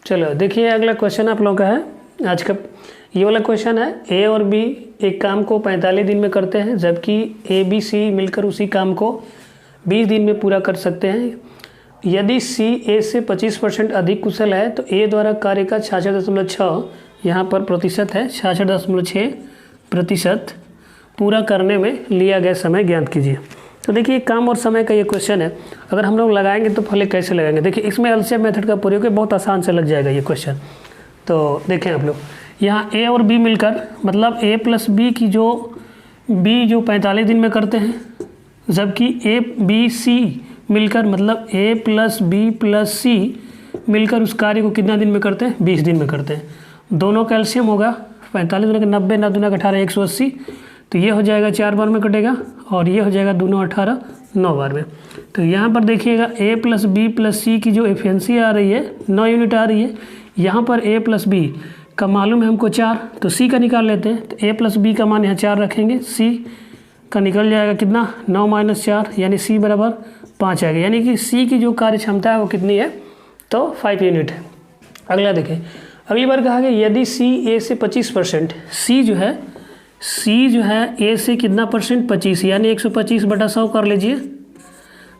चलो देखिए, अगला क्वेश्चन आप लोगों का है आज का। ये वाला क्वेश्चन है, ए और बी एक काम को 45 दिन में करते हैं, जबकि ए बी सी मिलकर उसी काम को 20 दिन में पूरा कर सकते हैं। यदि सी ए से 25% अधिक कुशल है तो ए द्वारा कार्य का 66.6 यहाँ पर प्रतिशत है, 66.6% पूरा करने में लिया गया समय ज्ञात कीजिए। तो देखिए, काम और समय का ये क्वेश्चन है। अगर हम लोग लगाएंगे तो पहले कैसे लगाएंगे, देखिए इसमें एलसीएम मेथड का प्रयोग है, बहुत आसान से लग जाएगा ये क्वेश्चन। तो देखें आप लोग, यहाँ ए और बी मिलकर, मतलब ए प्लस बी की बी जो 45 दिन में करते हैं, जबकि ए बी सी मिलकर, मतलब ए प्लस बी प्लस सी मिलकर उस कार्य को कितना दिन में करते हैं, 20 दिन में करते हैं। दोनों का एलसीएम होगा 45 दूना 90, 9 दूना 18, 180, तो ये हो जाएगा 4 बार में कटेगा, और ये हो जाएगा दूनों 18, 9 बार में। तो यहाँ पर देखिएगा ए प्लस बी प्लस सी की जो एफिशिएंसी आ रही है 9 यूनिट आ रही है। यहाँ पर ए प्लस बी का मालूम है हमको 4, तो सी का निकाल लेते हैं। तो ए प्लस बी का मान यहाँ 4 रखेंगे, सी का निकल जाएगा कितना, 9 - 4, यानी सी बराबर 5 आएगा। यानी कि सी की जो कार्य क्षमता है वो कितनी है, तो 5 यूनिट है। अगला देखें, अगली बार कहा गया यदि सी ए से 25%, सी जो है ए से कितना परसेंट, 25, यानी 125/100 कर लीजिए।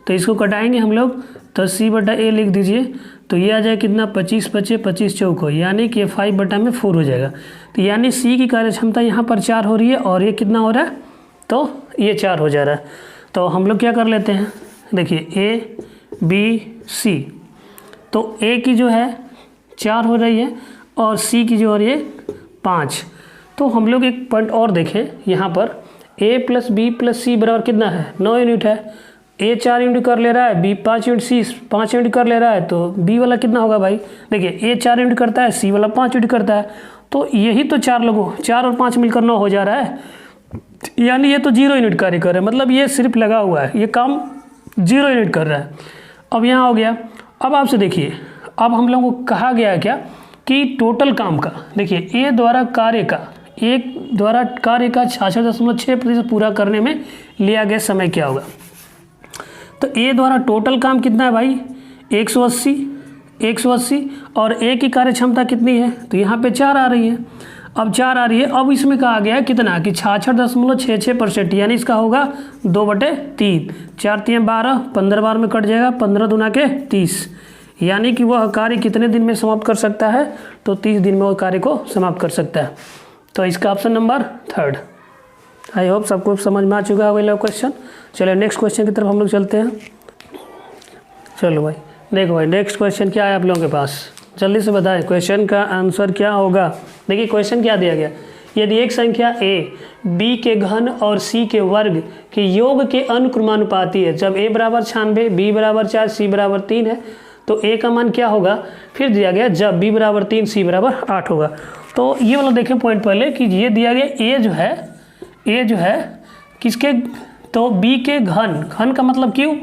तो इसको कटाएंगे हम लोग, तो C/A लिख दीजिए। तो ये आ जाए कितना, 25 × 5 = 25 चौको, यानी कि 5/4 हो जाएगा। तो यानी सी की कार्य क्षमता यहाँ पर 4 हो रही है, और ये कितना हो रहा है, तो ये 4 हो जा रहा है। तो हम लोग क्या कर लेते हैं, देखिए ए बी सी, तो ए की जो है 4 हो रही है और सी की जो हो रही है 5। तो हम लोग एक पॉइंट और देखें, यहाँ पर a प्लस बी प्लस सी बराबर कितना है, 9 यूनिट है। a 4 यूनिट कर ले रहा है, b 5 यूनिट, सी 5 यूनिट कर ले रहा है, तो b वाला कितना होगा भाई, देखिए a 4 यूनिट करता है, c वाला 5 यूनिट करता है, तो यही तो 4 लोगों 4 और 5 मिलकर 9 हो जा रहा है। यानी ये तो 0 यूनिट कार्य कर रहा है, मतलब ये सिर्फ लगा हुआ है, ये काम 0 यूनिट कर रहा है। अब यहाँ हो गया। अब आपसे देखिए, अब हम लोगों को कहा गया है क्या कि टोटल काम का, देखिए ए द्वारा कार्य का 66.6% पूरा करने में लिया गया समय क्या होगा। तो ए द्वारा टोटल काम कितना है भाई, 180, और ए की कार्य क्षमता कितनी है, तो यहाँ पे 4 आ रही है। अब 4 आ रही है, अब इसमें कहा गया है कितना कि 66.66%, यानी इसका होगा 2/3, 4 × 3 = 12, 15 बार में कट जाएगा, 15 दूना के 30, यानी कि वह कार्य कितने दिन में समाप्त कर सकता है, तो 30 दिन में वह कार्य को समाप्त कर सकता है। तो इसका ऑप्शन नंबर 3। आई होप सबको समझ में आ चुका होगा क्वेश्चन। चलिए नेक्स्ट क्वेश्चन की तरफ हम लोग चलते हैं। चलो भाई, देखो भाई नेक्स्ट क्वेश्चन क्या है आप लोगों के पास, जल्दी से बताएं क्वेश्चन का आंसर क्या होगा। देखिए क्वेश्चन क्या दिया गया, यदि एक संख्या a b के घन और c के वर्ग के योग के अनुक्रमानुपाती है, जब a = 96, b = 4, c = 3 है, तो a का मान क्या होगा। फिर दिया गया जब b = 3, c = 8 होगा। तो ये वाला देखें पॉइंट पहले कि ये दिया गया a जो है किसके, तो b के घन का मतलब क्यूब,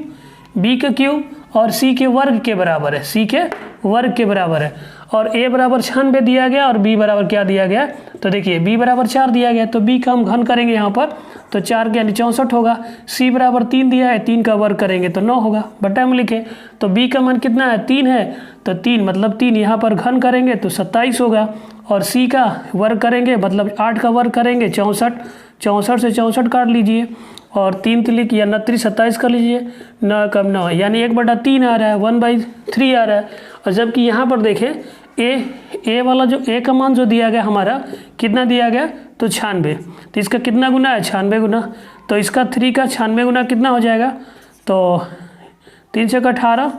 b के क्यूब और c के वर्ग के बराबर है, c के वर्ग के बराबर है, और a = 96 दिया गया और b बराबर क्या दिया गया, तो देखिए b = 4 दिया गया, तो b का हम घन करेंगे यहाँ पर, तो 4 के यानी 64 होगा। c = 3 दिया है, 3 का वर्ग करेंगे तो 9 होगा, बटा में लिखे। तो b का मान कितना है, 3 है, तो 3 मतलब 3 यहाँ पर घन करेंगे तो 27 होगा, और c का वर्ग करेंगे मतलब 8 का वर्ग करेंगे 64, 64 से 64 काट लीजिए, और 3 तिलिक या 29, 27 कर लीजिए, 9 कम 9, यानी 1/3 आ रहा है, 1/3 आ रहा है। और जबकि यहाँ पर देखें ए वाला जो a का मान जो दिया गया हमारा कितना दिया गया, तो 96, तो इसका कितना गुना है, 96 गुना, तो इसका 3 का 96 गुना कितना हो जाएगा, तो 3 से 18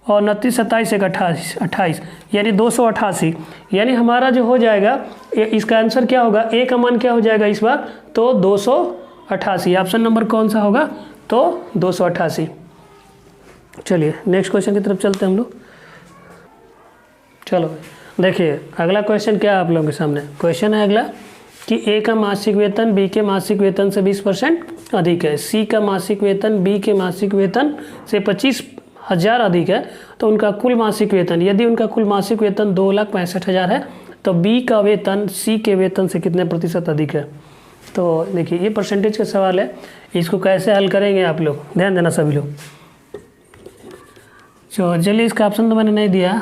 और 29, 27 से 28, यानी 288, यानी हमारा जो हो जाएगा इसका आंसर क्या होगा, ए का मान क्या हो जाएगा इस बार, तो 288। ऑप्शन नंबर कौन सा होगा, तो 288। चलिए नेक्स्ट क्वेश्चन की तरफ चलते हैं हम लोग। चलो देखिए अगला क्वेश्चन क्या है आप लोगों के सामने, क्वेश्चन है अगला कि ए का मासिक वेतन बी के मासिक वेतन से 20% अधिक है, सी का मासिक वेतन बी के मासिक वेतन से 25,000 अधिक है, तो उनका कुल मासिक वेतन, यदि उनका कुल मासिक वेतन 2,65,000 है, तो बी का वेतन सी के वेतन से कितने प्रतिशत अधिक है। तो देखिए ये परसेंटेज का सवाल है, इसको कैसे हल करेंगे आप लोग, ध्यान देना सभी लोग। चलिए इसका ऑप्शन तो मैंने नहीं दिया,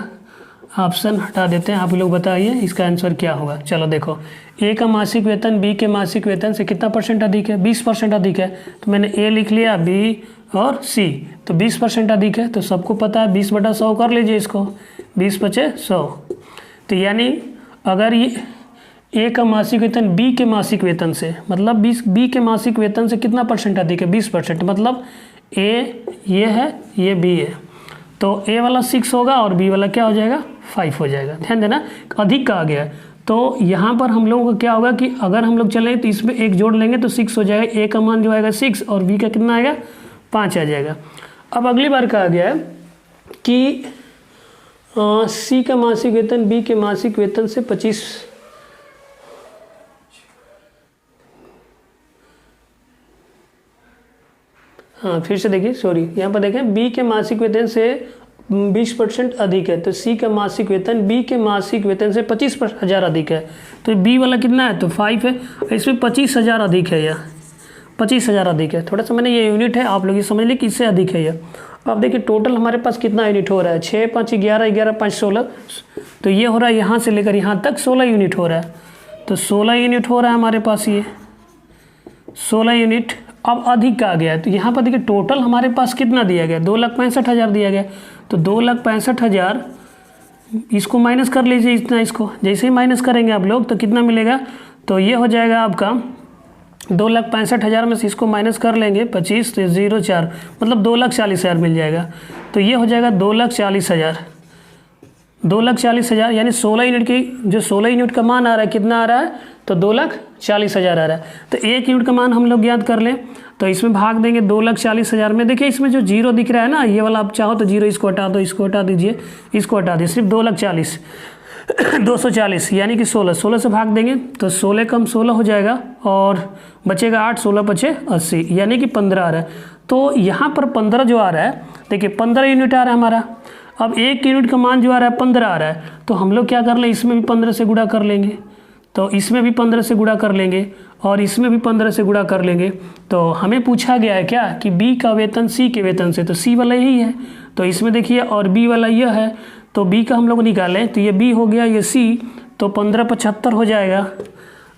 ऑप्शन हटा देते हैं, आप लोग बताइए इसका आंसर क्या होगा। चलो देखो, ए का मासिक वेतन बी के मासिक वेतन से कितना परसेंट अधिक है, 20% अधिक है। तो मैंने ए लिख लिया, बी और सी, तो 20% अधिक है। तो सबको पता है 20/100 कर लीजिए इसको, 20/100। तो यानी अगर ये ए का मासिक वेतन बी के मासिक वेतन से, मतलब बी के मासिक वेतन से कितना परसेंट अधिक है, 20%, मतलब ए ये है, ये बी है, तो ए वाला 6 होगा और बी वाला क्या हो जाएगा, 5 हो जाएगा। ध्यान देना, अधिक कहा गया है। तो यहाँ पर हम लोगों का क्या होगा कि अगर हम लोग चलें तो इसमें एक जोड़ लेंगे तो 6 हो जाएगा, ए का मान जो आएगा 6 और बी का कितना आएगा, 5 आ जाएगा। अब अगली बार कहा गया है कि सी का मासिक वेतन बी के मासिक वेतन से 25, हाँ फिर से देखिए, सॉरी यहाँ पर देखें, बी के मासिक वेतन से 20% अधिक है, तो सी का मासिक वेतन बी के मासिक वेतन से 25,000 अधिक है। तो बी वाला कितना है, तो 5 है, इसमें 25,000 अधिक है, यह 25,000 अधिक है। थोड़ा सा मैंने ये यूनिट है, आप लोग ये समझ लीजिए कि इससे अधिक है यह। अब देखिए टोटल हमारे पास कितना यूनिट हो रहा है, 6 5 11, 11 5 16, तो ये हो रहा है यहाँ से लेकर यहाँ तक 16 यूनिट हो रहा है। तो 16 यूनिट हो रहा है हमारे पास, ये 16 यूनिट। अब अधिक आ गया है, तो यहाँ पर देखिए टोटल हमारे पास कितना दिया गया, 2,65,000 दिया गया। तो 2,65,000 इसको माइनस कर लीजिए, इतना इसको जैसे ही माइनस करेंगे आप लोग तो कितना मिलेगा, तो ये हो जाएगा आपका 2,65,000 में से इसको माइनस कर लेंगे 25 तो 0,4, मतलब 2,40,000 मिल जाएगा। तो ये हो जाएगा 2,40,000, 2,40,000 यानी 16 यूनिट की जो 16 यूनिट का मान आ रहा है, कितना आ रहा है, तो 2,40,000 आ रहा है। तो एक यूनिट का मान हम लोग याद कर लें, तो इसमें भाग देंगे 2,40,000 में। देखिए इसमें जो जीरो दिख रहा है ना, ये वाला आप चाहो तो जीरो इसको हटा दो, इसको हटा दीजिए, इसको हटा दीजिए, सिर्फ 2,40,000 240 यानी कि 16 से भाग देंगे तो 16 कम 16 हो जाएगा और बचेगा 8, 16 बचे 80 यानी कि 15 आ रहा है। तो यहाँ पर 15 जो आ रहा है, देखिए 15 यूनिट आ रहा है हमारा। अब एक यूनिट का मान जो आ रहा है 15 आ रहा है, तो हम लोग क्या कर लें, इसमें भी 15 से गुणा कर लेंगे, तो इसमें भी 15 से गुणा कर लेंगे और इसमें भी 15 से गुणा कर लेंगे। तो हमें पूछा गया है क्या कि बी का वेतन सी के वेतन से, तो सी वाला यही है, तो इसमें देखिए और बी वाला यह है, तो बी का हम लोग निकालें तो ये बी हो गया, ये सी, तो 15,75 हो जाएगा।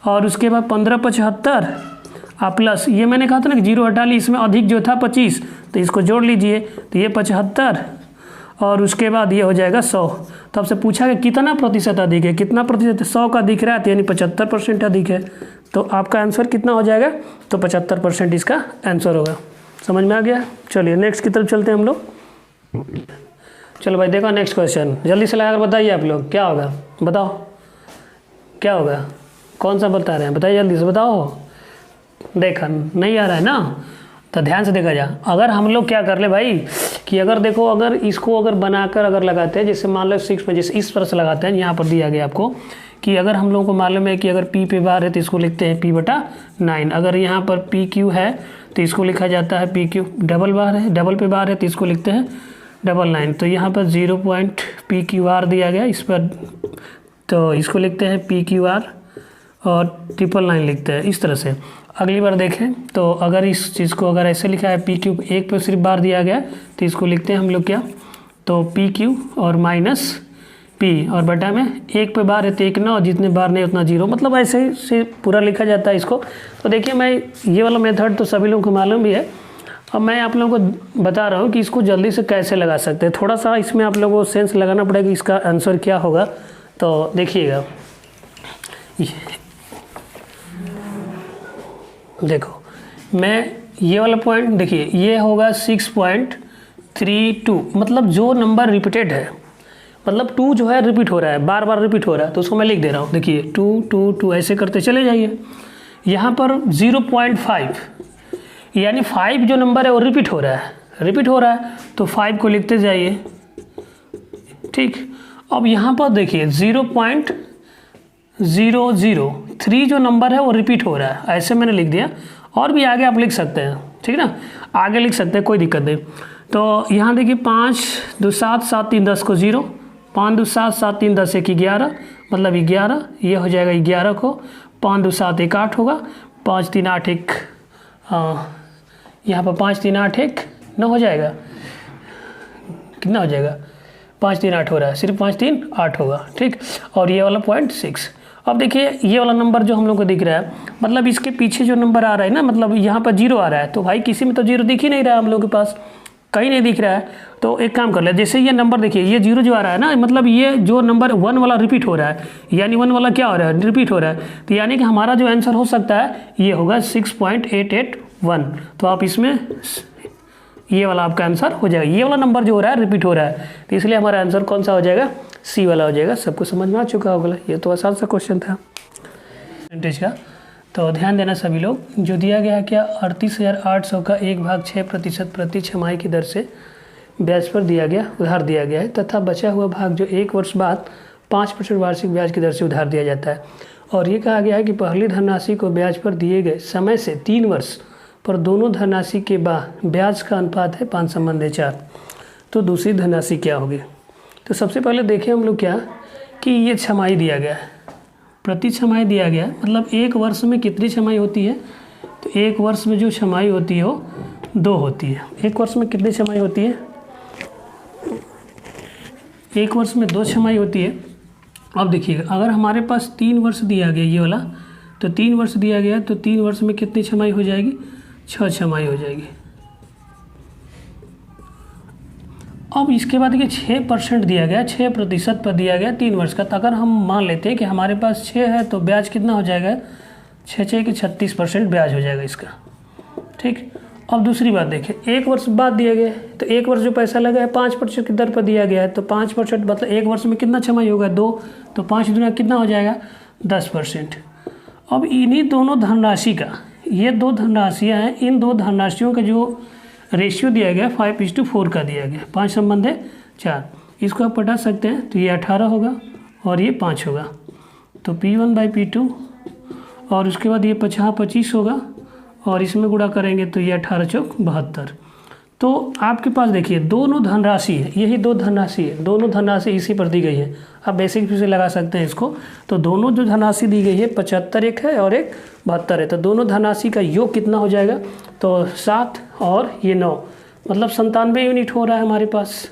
और उसके बाद 15,75 प्लस ये मैंने कहा था ना कि जीरो हटा ली, इसमें अधिक जो था 25, तो इसको जोड़ लीजिए, तो ये 75 और उसके बाद ये हो जाएगा 100। तो आपसे पूछा कि कितना प्रतिशत अधिक है, कितना प्रतिशत, 100 का दिख रहा है, तो यानी 75% अधिक है। तो आपका आंसर कितना हो जाएगा, तो 75% इसका आंसर होगा। समझ में आ गया। चलिए नेक्स्ट की तरफ चलते हैं हम लोग। चलो भाई देखो नेक्स्ट क्वेश्चन, जल्दी से लगाकर बताइए आप लोग क्या होगा, बताओ क्या होगा, कौन सा बता रहे हैं, बताइए जल्दी से बताओ। देखा नहीं आ रहा है ना, तो ध्यान से देखा जा। अगर हम लोग क्या कर ले भाई कि अगर देखो, अगर इसको अगर बनाकर अगर लगाते हैं, जैसे मान लो 6 में जैसे इस तरह से लगाते हैं, यहाँ पर दिया गया आपको कि अगर हम लोगों को मालूम है कि अगर P पे बार है तो इसको लिखते हैं P/9, अगर यहाँ पर PQ है तो इसको लिखा जाता है PQ, डबल बार है, डबल पे बार है तो इसको लिखते हैं 999। तो यहाँ पर 0.PQR दिया गया इस पर, तो इसको लिखते हैं PQR और 999 लिखते हैं इस तरह से। अगली बार देखें तो अगर इस चीज़ को अगर ऐसे लिखा है PQ, एक पे सिर्फ बार दिया गया तो इसको लिखते हैं हम लोग क्या, तो PQ और माइनस P और बटा में एक पे बार है तो 1 9, जितने बार नहीं उतना 0, मतलब ऐसे ही से पूरा लिखा जाता है इसको। तो देखिए मैं ये वाला मेथड तो सभी लोगों को मालूम भी है, अब मैं आप लोगों को बता रहा हूँ कि इसको जल्दी से कैसे लगा सकते हैं। थोड़ा सा इसमें आप लोगों को सेंस लगाना पड़ेगा इसका आंसर क्या होगा। तो देखिएगा, देखो मैं ये वाला पॉइंट देखिए, ये होगा 6.32, मतलब जो नंबर रिपीटेड है, मतलब 2 जो है रिपीट हो रहा है, बार बार रिपीट हो रहा है, तो उसको मैं लिख दे रहा हूँ। देखिए 2 2 2 ऐसे करते चले जाइए। यहाँ पर 0.5 यानी 5 जो नंबर है वो रिपीट हो रहा है, रिपीट हो रहा है, तो 5 को लिखते जाइए, ठीक। अब यहाँ पर देखिए 0.003 जो नंबर है वो रिपीट हो रहा है, ऐसे मैंने लिख दिया। और भी आगे आप लिख सकते हैं, ठीक है ना, आगे लिख सकते हैं, कोई दिक्कत नहीं। तो यहाँ देखिए 5 2 7 7 3 10 को 0, 5 2 7 7 3 10 1 11, मतलब 11, ये हो जाएगा 11 को, 5 2 7 1 8 होगा, 5 3 8 1, यहाँ पर 5 3 8 1 9 हो जाएगा, कितना हो जाएगा 5 3 8 हो रहा है, सिर्फ 5 3 8 होगा, ठीक। और ये वाला 0.6। अब देखिए ये वाला नंबर जो हम लोग को दिख रहा है, मतलब इसके पीछे जो नंबर आ रहा है ना, मतलब यहाँ पर 0 आ रहा है, तो भाई किसी में तो 0 दिख ही नहीं रहा है, हम लोग के पास कहीं नहीं दिख रहा है। तो एक काम कर ले, जैसे ये नंबर देखिए, ये 0 जो आ रहा है ना, मतलब ये जो नंबर 1 वाला रिपीट हो रहा है, यानी 1 वाला क्या हो रहा है, रिपीट हो रहा है। तो यानी कि हमारा जो आंसर हो सकता है ये होगा 6.881। तो आप इसमें ये वाला आपका आंसर हो जाएगा, ये वाला नंबर जो हो रहा है रिपीट हो रहा है, तो इसलिए हमारा आंसर कौन सा हो जाएगा, सी वाला हो जाएगा। सबको समझ में आ चुका होगा, ये तो आसान सा क्वेश्चन था परसेंटेज का। तो ध्यान देना सभी लोग, जो दिया गया है क्या, 38,800 का 1/6% प्रति छमाही की दर से ब्याज पर दिया गया उधार दिया गया है, तथा बचा हुआ भाग जो 1 वर्ष बाद 5% वार्षिक ब्याज की दर से उधार दिया जाता है। और ये कहा गया है कि पहली धनराशि को ब्याज पर दिए गए समय से 3 वर्ष पर दोनों धनराशि के बाद ब्याज का अनुपात है 5/4। तो दूसरी धनराशि क्या होगी। तो सबसे पहले देखें हम लोग क्या कि ये छमाही दिया गया है, प्रति छमाही दिया गया है, मतलब 1 वर्ष में कितनी छमाही होती है। तो 1 वर्ष में जो छमाही होती है वो 2 होती है। 1 वर्ष में कितनी छमाही होती है, 1 वर्ष में 2 छमाही होती है। अब देखिएगा, अगर हमारे पास 3 वर्ष दिया गया ये वाला, तो 3 वर्ष दिया गया, तो 3 वर्ष में कितनी छमाही हो जाएगी, 6 छमाही हो जाएगी। अब इसके बाद देखिए 6% दिया गया, 6% पर दिया गया 3 वर्ष का। तो अगर हम मान लेते हैं कि हमारे पास 6 है, तो ब्याज कितना हो जाएगा, 6 के 36% ब्याज हो जाएगा इसका, ठीक। अब दूसरी बात देखिए, 1 वर्ष बाद दिया गया है, तो 1 वर्ष जो पैसा लगा है 5% की दर पर दिया गया है, तो 5% मतलब 1 वर्ष में कितना छमाही होगा, 2, तो 5 दूना कितना हो जाएगा, 10%। अब इन्हीं दोनों धनराशि का, ये 2 धनराशियाँ हैं, इन 2 धनराशियों का जो रेशियो दिया गया 5:4 का दिया गया, 5/4। इसको आप पटा सकते हैं, तो ये 18 होगा और ये 5 होगा, तो P1/P2, और उसके बाद ये 50/25 होगा, और इसमें गुणा करेंगे तो ये 18 चौक 72। तो आपके पास देखिए दोनों धनराशि है, यही 2 धनराशि है, दोनों धनराशि इसी पर दी गई है। आप बेसिक फिर से लगा सकते हैं इसको। तो दोनों जो धनराशि दी गई है 75 एक है और एक 72 है, तो दोनों धनराशि का योग कितना हो जाएगा, तो 7 और ये 9, मतलब 97 यूनिट हो रहा है हमारे पास।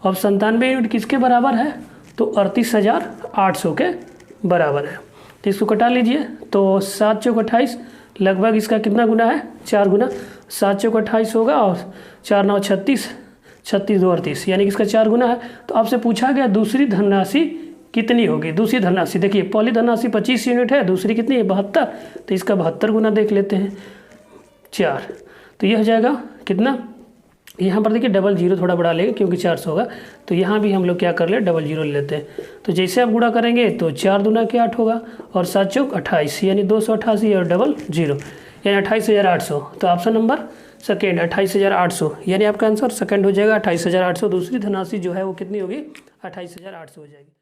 अब 97 यूनिट किसके बराबर है, तो 38,800 के बराबर है। तो इसको कटा लीजिए, तो 7 चौक 28, लगभग इसका कितना गुना है, 4 गुना। 7 चौक 28 होगा और 4 9 36, 36 2 38, यानी कि इसका 4 गुना है। तो आपसे पूछा गया दूसरी धनराशि कितनी होगी। दूसरी धनराशि देखिए, पहली धनराशि 25 यूनिट है, दूसरी कितनी है, 72, तो इसका 72 गुना देख लेते हैं, 4। तो ये हो जाएगा कितना, यहाँ पर देखिए 00 थोड़ा बढ़ा लेंगे क्योंकि 400 होगा, तो यहाँ भी हम लोग क्या कर ले, 00 ले लेते हैं। तो जैसे आप गुणा करेंगे तो 4 दूना के 8 होगा और 7 चौक 28, यानी 288 और 00, यानी 28,800। तो ऑप्शन नंबर सेकेंड 28,800, यानी आपका आंसर सेकेंड हो जाएगा 28,800। दूसरी धनराशि जो है वो कितनी होगी, 28,800 हो जाएगी।